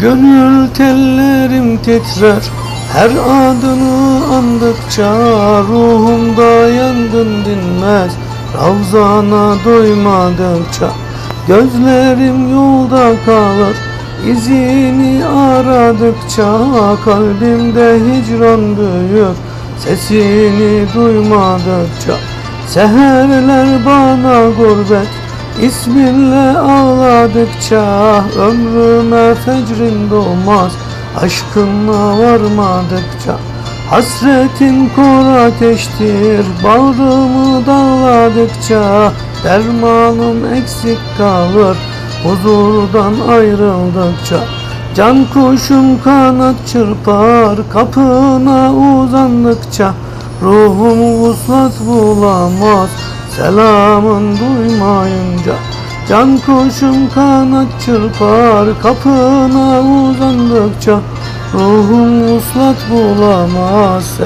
Gönül tellerim titrer her adını andıkça, ruhumda yangın dinmez Ravzana doymadıkça. Gözlerim yolda kalır izini aradıkça, kalbimde hicran büyür sesini duymadıkça. Seherler bana gurbet İsminle ağladıkça, ömrüme fecrin doğmaz aşkınla varmadıkça. Hasretin kor ateştir bağrımı dağladıkça, dermanım eksik kalır huzurdan ayrıldıkça. Can kuşum kanat çırpar kapına uzandıkça, ruhum vuslat bulamaz selamın duymayınca. Can kuşum kanat çırpar kapına uzandıkça, ruhum vuslat bulamaz